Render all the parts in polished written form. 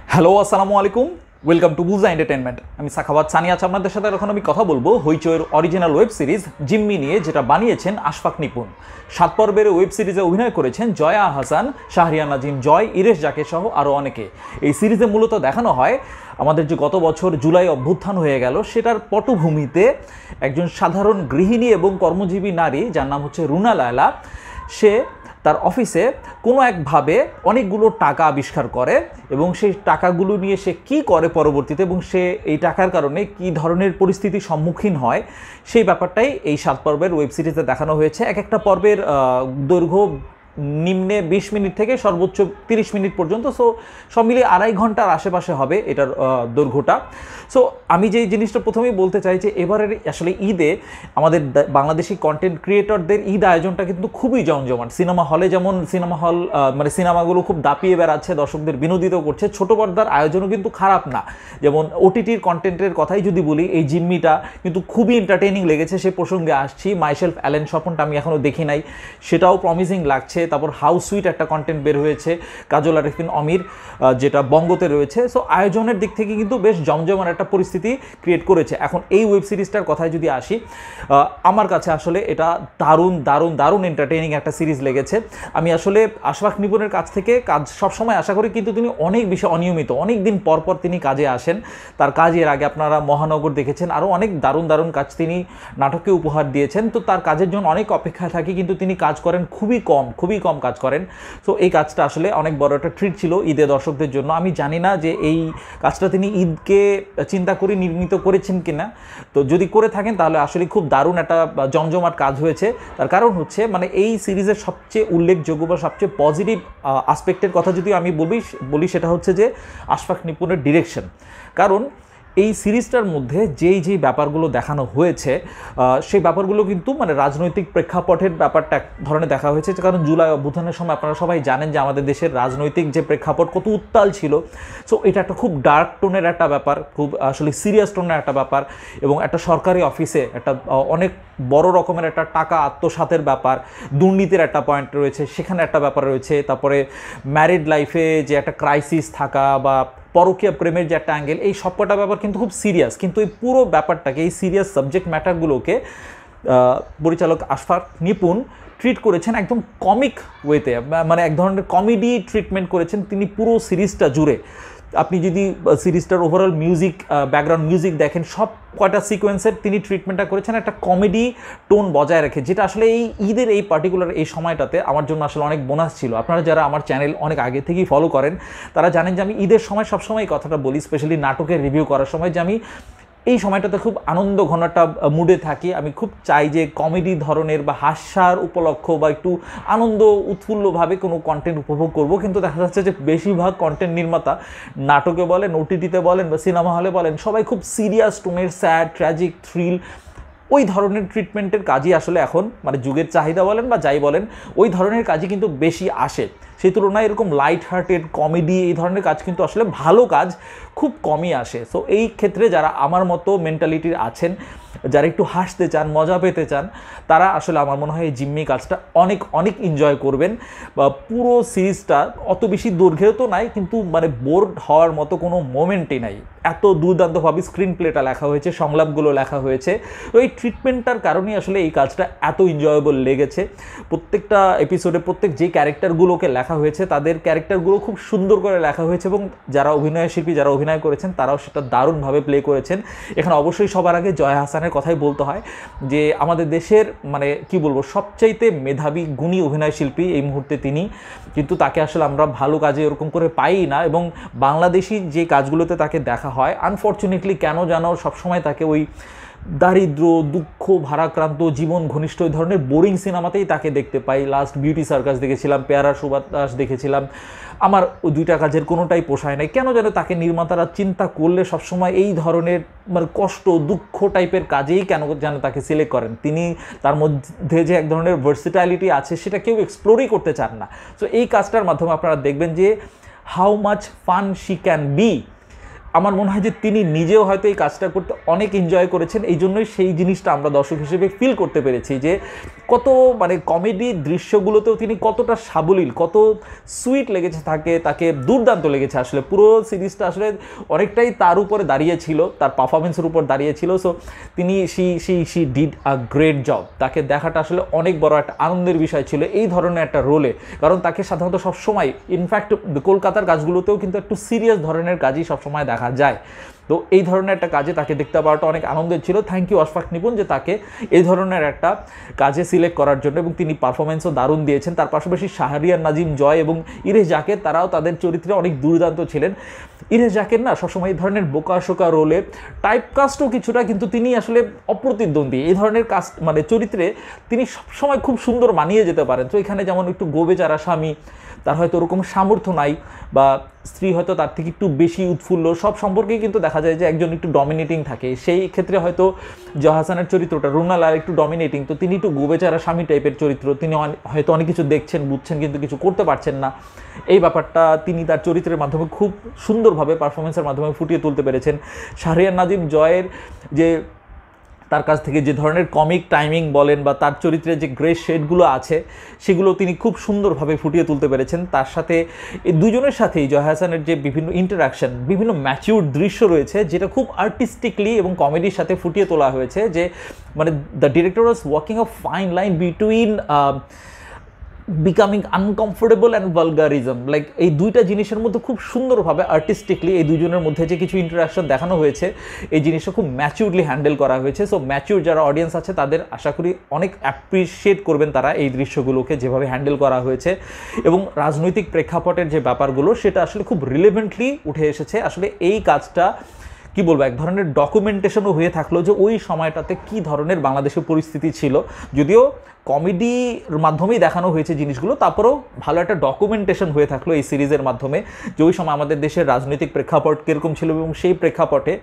Hello আসসালামু আলাইকুম, welcome to বুজা এন্টারটেনমেন্ট। আমি সাখাওয়াত সানি আছি আপনাদের সাথে। এখন আমি কথা বলবো হইচইয়ের অরিজিনাল ওয়েব সিরিজ জিম্মি নিয়ে, যেটা বানিয়েছেন আশফাক নিপুণ। 7 পর্বের ওয়েব সিরিজে অভিনয় করেছেন জয়া আহসান, শাহরিয়ার নাজিম জয়, ইরেশ জাকে সহ আরও অনেকে। এই সিরিজে মূলত দেখানো হয় আমাদের যে গত বছর জুলাই অভ্যুত্থান হয়ে গেল, সেটার পটভূমিতে একজন সাধারণ গৃহিণী এবং কর্মজীবী নারী, যার নাম হচ্ছে রুনা লায়লা, সে তার অফিসে কোনো একভাবে অনেকগুলো টাকা আবিষ্কার করে এবং সেই টাকাগুলো নিয়ে সে কী করে পরবর্তীতে, এবং সে এই টাকার কারণে কী ধরনের পরিস্থিতির সম্মুখীন হয়, সেই ব্যাপারটাই এই 7 পর্বের ওয়েব সিরিজে দেখানো হয়েছে। এক একটা পর্বের দৈর্ঘ্য নিম্নে 20 মিনিট থেকে সর্বোচ্চ 30 মিনিট পর্যন্ত। সো সব মিলিয়ে 2.5 ঘন্টার আশেপাশে হবে এটার দৈর্ঘ্যটা। সো আমি যেই জিনিসটা প্রথমেই বলতে চাই যে এবারের আসলে ঈদে আমাদের বাংলাদেশি কন্টেন্ট ক্রিয়েটরদের ঈদ আয়োজনটা কিন্তু খুবই জমজমাট। সিনেমা হলে যেমন সিনেমা হল মানে সিনেমাগুলো খুব দাপিয়ে বেড়াচ্ছে, দর্শকদের বিনোদিত করছে, ছোটো পর্দার আয়োজনও কিন্তু খারাপ না। যেমন ওটিটির কন্টেন্টের কথাই যদি বলি, এই জিম্মিটা কিন্তু খুবই এন্টারটেইনিং লেগেছে। সে প্রসঙ্গে আসছি। মাইসেলফ অ্যালেন স্বপনটা আমি এখনও দেখি নাই, সেটাও প্রমিজিং লাগছে। তারপর হাউস সুইট একটা কন্টেন্ট বের হয়েছে, কাজল আরিফিন অমির, যেটা বঙ্গতে রয়েছে। সো আয়োজনের দিক থেকে কিন্তু বেশ জমজমার একটা পরিস্থিতি ক্রিয়েট করেছে। এখন এই ওয়েব সিরিজটার কথায় যদি আসি, আমার কাছে আসলে এটা দারুণ দারুণ দারুণ এন্টারটেইনিং একটা সিরিজ লেগেছে। আমি আসলে আশফাক নিপুণের কাছ থেকে কাজ সবসময় আশা করি, কিন্তু তিনি অনেক বেশি অনিয়মিত, অনেক দিন পর পর তিনি কাজে আসেন। তার কাজের আগে আপনারা মহানগর দেখেছেন, আরও অনেক দারুণ দারুণ কাজ তিনি নাটকে উপহার দিয়েছেন। তো তার কাজের জন্য অনেক অপেক্ষায় থাকি, কিন্তু তিনি কাজ করেন খুবই কম কাজ করেন। সো এই কাজটা আসলে অনেক বড় একটা ট্রিট ছিল ঈদে দর্শকদের জন্য। আমি জানি না যে এই কাজটা তিনি ঈদকে চিন্তা করে নির্মিত করেছেন কিনা। তো যদি করে থাকেন তাহলে আসলে খুব দারুণ একটা জমজমাট কাজ হয়েছে। তার কারণ হচ্ছে মানে এই সিরিজের সবচেয়ে উল্লেখযোগ্য বা সবচেয়ে পজিটিভ আসপেক্টের কথা যদি আমি বলি সেটা হচ্ছে যে আশফাক নিপুণের ডিরেকশন। কারণ এই সিরিজটার মধ্যে যেই ব্যাপারগুলো দেখানো হয়েছে, সেই ব্যাপারগুলো কিন্তু মানে রাজনৈতিক প্রেক্ষাপটের ব্যাপারটা এক ধরনের দেখা হয়েছে। কারণ জুলাই অভ্যুত্থানের সময় আপনারা সবাই জানেন যে আমাদের দেশের রাজনৈতিক যে প্রেক্ষাপট কত উত্তাল ছিল। সো এটা একটা খুব ডার্ক টোনের একটা ব্যাপার, খুব আসলে সিরিয়াস টোনের একটা ব্যাপার। এবং একটা সরকারি অফিসে একটা অনেক বড় রকমের একটা টাকা আত্মসাতের ব্যাপার, দুর্নীতির একটা পয়েন্ট রয়েছে, সেখানে একটা ব্যাপার রয়েছে। তারপরে ম্যারিড লাইফে যে একটা ক্রাইসিস থাকা বা পরকীয়া প্রেমের যে একটা অ্যাঙ্গেল, এই সবকটা ব্যাপার কিন্তু খুব সিরিয়াস। কিন্তু এই পুরো ব্যাপারটাকে, এই সিরিয়াস সাবজেক্ট ম্যাটারগুলোকে পরিচালক আশফাক নিপুণ ট্রিট করেছেন একদম কমিক ওয়েতে, মানে এক ধরনের কমেডি ট্রিটমেন্ট করেছেন তিনি পুরো সিরিজটা জুড়ে। আপনি যদি সিরিজটার ওভারঅল মিউজিক, ব্যাকগ্রাউন্ড মিউজিক দেখেন, সব কয়টা সিকোয়েন্সের তিনি ট্রিটমেন্টটা করেছেন একটা কমেডি টোন বজায় রেখে, যেটা আসলে এই ঈদের এই পার্টিকুলার এই সময়টাতে আমার জন্য আসলে অনেক বোনাস ছিল। আপনারা যারা আমার চ্যানেল অনেক আগে থেকেই ফলো করেন তারা জানেন যে আমি ঈদের সময় সবসময় এই কথাটা বলি, স্পেশালি নাটকের রিভিউ করার সময়, যে আমি এই সময়টাতে খুব আনন্দ ঘন একটা মুডে থাকি। আমি খুব চাই যে কমেডি ধরনের বা হাস্যার উপলক্ষ বা একটু আনন্দ উৎফুল্লভাবে কোনো কন্টেন্ট উপভোগ করব। কিন্তু দেখা যাচ্ছে যে বেশিরভাগ কন্টেন্ট নির্মাতা, নাটকে বলেন, ওটিটিতে বলেন বা সিনেমা হলে বলেন, সবাই খুব সিরিয়াস টোনের, স্যাড, ট্র্যাজিক, থ্রিল, ওই ধরনের ট্রিটমেন্টের কাজই আসলে এখন মানে যুগের চাহিদা বলেন বা যাই বলেন, ওই ধরনের কাজই কিন্তু বেশি আসে। সেই তুলনায় এরকম লাইট হার্টেড কমেডি, এই ধরনের কাজ কিন্তু আসলে ভালো কাজ খুব কমই আসে। সো এই ক্ষেত্রে যারা আমার মতো মেন্টালিটির আছেন, যারা একটু হাসতে চান, মজা পেতে চান, তারা আসলে আমার মনে হয় এই জিম্মি কাজটা অনেক এনজয় করবেন। বা পুরো সিরিজটা অত বেশি দৈর্ঘ্যেও তো নাই, কিন্তু মানে বোর হওয়ার মতো কোনো মোমেন্টই নাই। এত দুর্দান্তভাবে স্ক্রিন প্লেটা লেখা হয়েছে, সংলাপগুলো লেখা হয়েছে। তো এই ট্রিটমেন্টটার কারণেই আসলে এই কাজটা এত এনজয়েবল লেগেছে। প্রত্যেকটা এপিসোডে প্রত্যেক যে ক্যারেক্টারগুলোকে লেখা হয়েছে, তাদের ক্যারেক্টারগুলো খুব সুন্দর করে লেখা হয়েছে, এবং যারা অভিনয়শিল্পী, যারা অভিনয় করেছেন, তারাও সেটা দারুণভাবে প্লে করেছেন। এখানে অবশ্যই সবার আগে জয়া আহসানের কথাই বলতে হয়, যে আমাদের দেশের মানে কি বলবো, সবচাইতে মেধাবী গুণী অভিনয়শিল্পী এই মুহূর্তে তিনি। কিন্তু তাকে আসলে আমরা ভালো কাজে এরকম করে পাই না, এবং বাংলাদেশি যে কাজগুলোতে তাকে দেখা হয়, আনফর্চুনেটলি কেন যেন সবসময় তাকে ওই দারিদ্র, দুঃখ, ভারাক্রান্ত, জীবন ঘনিষ্ঠ এই ধরনের বোরিং সিনেমাতেই তাকে দেখতে পাই। লাস্ট বিউটি সার্কাস দেখেছিলাম, পেয়ারা সুবাতাস দেখেছিলাম, আমার ওই দুইটা কাজের কোনোটাই পোষায় নাই। কেন যেন তাকে নির্মাতারা চিন্তা করলে সবসময় এই ধরনের মানে কষ্ট, দুঃখ টাইপের কাজেই কেন যেন তাকে সিলেক্ট করেন। তিনি তার মধ্যে যে এক ধরনের ভার্সিটালিটি আছে, সেটা কেউ এক্সপ্লোরই করতে চান না। সো এই কাজটার মাধ্যমে আপনারা দেখবেন যে how much fun she can be. আমার মনে হয় যে তিনি নিজেও হয়তো এই কাজটা করতে অনেক এনজয় করেছেন, এই জন্যই সেই জিনিসটা আমরা দর্শক হিসেবে ফিল করতে পেরেছি যে কত মানে কমেডি দৃশ্যগুলোতেও তিনি কতটা সাবলীল, কত সুইট লেগেছে তাকে দুর্দান্ত লেগেছে। আসলে পুরো সিরিজটা আসলে অনেকটাই তার উপরে দাঁড়িয়েছিল, তার পারফরমেন্সের উপর দাঁড়িয়েছিল। সো তিনি she did a great job. তাকে দেখাটা আসলে অনেক বড় একটা আনন্দের বিষয় ছিল এই ধরনের একটা রোলে, কারণ তাকে সাধারণত সবসময় ইনফ্যাক্ট কলকাতার কাজগুলোতেও কিন্তু একটু সিরিয়াস ধরনের কাজই সবসময় দেখা যায়। তো এই ধরনের একটা কাজে তাকে দেখতে পাওয়াটা অনেক আনন্দের ছিল। থ্যাংক ইউ আশফাক নিপুন যে তাকে এই ধরনের একটা কাজে সিলেক্ট করার জন্য, এবং তিনি পারফরমেন্সও দারুণ দিয়েছেন। তার পাশাপাশি শাহরিয়ার নাজিম জয় এবং ইরেশ জাকের, তারাও তাদের চরিত্রে অনেক দুর্দান্ত ছিলেন। ইরেশ জাকের না সবসময় এই ধরনের বোকাশোকা রোলে টাইপ কাস্টও কিছুটা, কিন্তু তিনি আসলে অপ্রতিদ্বন্দ্বী এই ধরনের কাস্ট মানে চরিত্রে তিনি সবসময় খুব সুন্দর মানিয়ে যেতে পারেন। তো এখানে যেমন একটু গোবেচারা স্বামী, তার হয়তো ওরকম সামর্থ্য নাই, বা স্ত্রী হয়তো তার থেকে একটু বেশি উৎফুল্ল, সব সম্পর্কেই কিন্তু দেখা যায় যে একজন একটু ডমিনেটিং থাকে। সেই ক্ষেত্রে হয়তো জয়া হাসানের চরিত্রটা, রুনাল আর একটু ডমিনেটিং, তো তিনি একটু গোবেচারা স্বামী টাইপের চরিত্র। তিনি হয়তো অনেক কিছু দেখছেন বুঝছেন কিন্তু কিছু করতে পারছেন না, এই ব্যাপারটা তিনি তার চরিত্রের মাধ্যমে খুব সুন্দরভাবে পারফরমেন্সের মাধ্যমে ফুটিয়ে তুলতে পেরেছেন। শাহরিয়ার নাজিম জয়ের যে তার কাছ থেকে যে ধরনের কমিক টাইমিং বলেন বা তার চরিত্রে যে গ্রে শেডগুলো আছে সেগুলো তিনি খুব সুন্দরভাবে ফুটিয়ে তুলতে পেরেছেন। তার সাথে এই দুজনের সাথেই জয়া হাসানের যে বিভিন্ন ইন্টারাকশন, বিভিন্ন ম্যাচিউর দৃশ্য রয়েছে যেটা খুব আর্টিস্টিকলি এবং কমেডির সাথে ফুটিয়ে তোলা হয়েছে, যে মানে the director was walking a fine line between becoming uncomfortable and vulgarism. Like এই দুইটা জিনিসের মধ্যে খুব সুন্দরভাবে আর্টিস্টিকলি এই দুজনের মধ্যে যে কিছু ইন্টারাকশন দেখানো হয়েছে, এই জিনিসটা খুব ম্যাচিউরলি হ্যান্ডেল করা হয়েছে। সো ম্যাচিউর যারা অডিয়েন্স আছে তাদের আশা করি অনেক অ্যাপ্রিসিয়েট করবেন তারা এই দৃশ্যগুলোকে যেভাবে হ্যান্ডেল করা হয়েছে, এবং রাজনৈতিক প্রেক্ষাপটের যে ব্যাপারগুলো সেটা আসলে খুব রিলেভেন্টলি উঠে এসেছে। আসলে এই কাজটা কি বলবো, এক ধরনের ডকুমেন্টেশনও হয়ে থাকলো যে ওই সময়টাতে কি ধরনের বাংলাদেশের পরিস্থিতি ছিল। যদিও কমেডির মাধ্যমেই দেখানো হয়েছে জিনিসগুলো, তারপরেও ভালো একটা ডকুমেন্টেশন হয়ে থাকলো এই সিরিজের মাধ্যমে যে ওই সময় আমাদের দেশের রাজনৈতিক প্রেক্ষাপট কীরকম ছিল, এবং সেই প্রেক্ষাপটে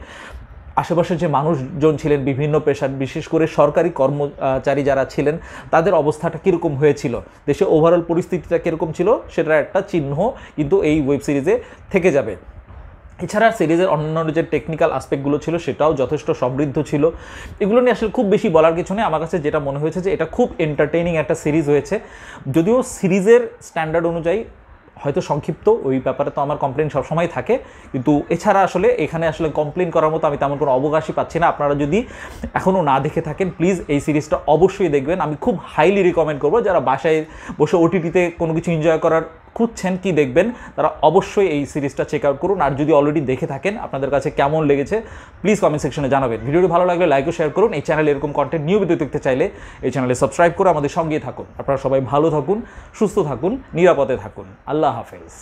আশেপাশে যে মানুষজন ছিলেন বিভিন্ন পেশার, বিশেষ করে সরকারি কর্মচারী যারা ছিলেন তাদের অবস্থাটা কীরকম হয়েছিল, দেশে ওভারঅল পরিস্থিতিটা কীরকম ছিল সেটার একটা চিহ্ন কিন্তু এই ওয়েব সিরিজে থেকে যাবে। এছাড়া সিরিজের অন্যান্য যে টেকনিক্যাল আসপেক্টগুলো ছিল সেটাও যথেষ্ট সমৃদ্ধ ছিল। এগুলো নিয়ে আসলে খুব বেশি বলার কিছু নেই। আমার কাছে যেটা মনে হয়েছে যে এটা খুব এন্টারটেইনিং একটা সিরিজ হয়েছে, যদিও সিরিজের স্ট্যান্ডার্ড অনুযায়ী হয়তো সংক্ষিপ্ত, ওই ব্যাপারে তো আমার কমপ্লেন সবসময় থাকে, কিন্তু এছাড়া আসলে এখানে আসলে কমপ্লেন করার মতো আমি তেমন কোনো অবকাশই পাচ্ছি না। আপনারা যদি এখনও না দেখে থাকেন প্লিজ এই সিরিজটা অবশ্যই দেখবেন। আমি খুব হাইলি রিকমেন্ড করবো যারা বাসায় বসে ওটিটিতে কোনো কিছু এনজয় করার খুঁজছেন কি দেখবেন, তারা অবশ্যই এই সিরিজটা চেক আউট করুন। আর যদি অলরেডি দেখে থাকেন আপনাদের কাছে কেমন লেগেছে প্লিজ কমেন্ট সেকশনে জানাবেন। ভিডিওটি ভালো লাগলে লাইক ও শেয়ার করুন। এই চ্যানেলে এরকম কন্টেন্ট নিয়মিত দেখতে চাইলে এই চ্যানেলে সাবস্ক্রাইব করে আমাদের সঙ্গেই থাকুন। আপনারা সবাই ভালো থাকুন, সুস্থ থাকুন, নিরাপদে থাকুন। আল্লাহ হাফেজ।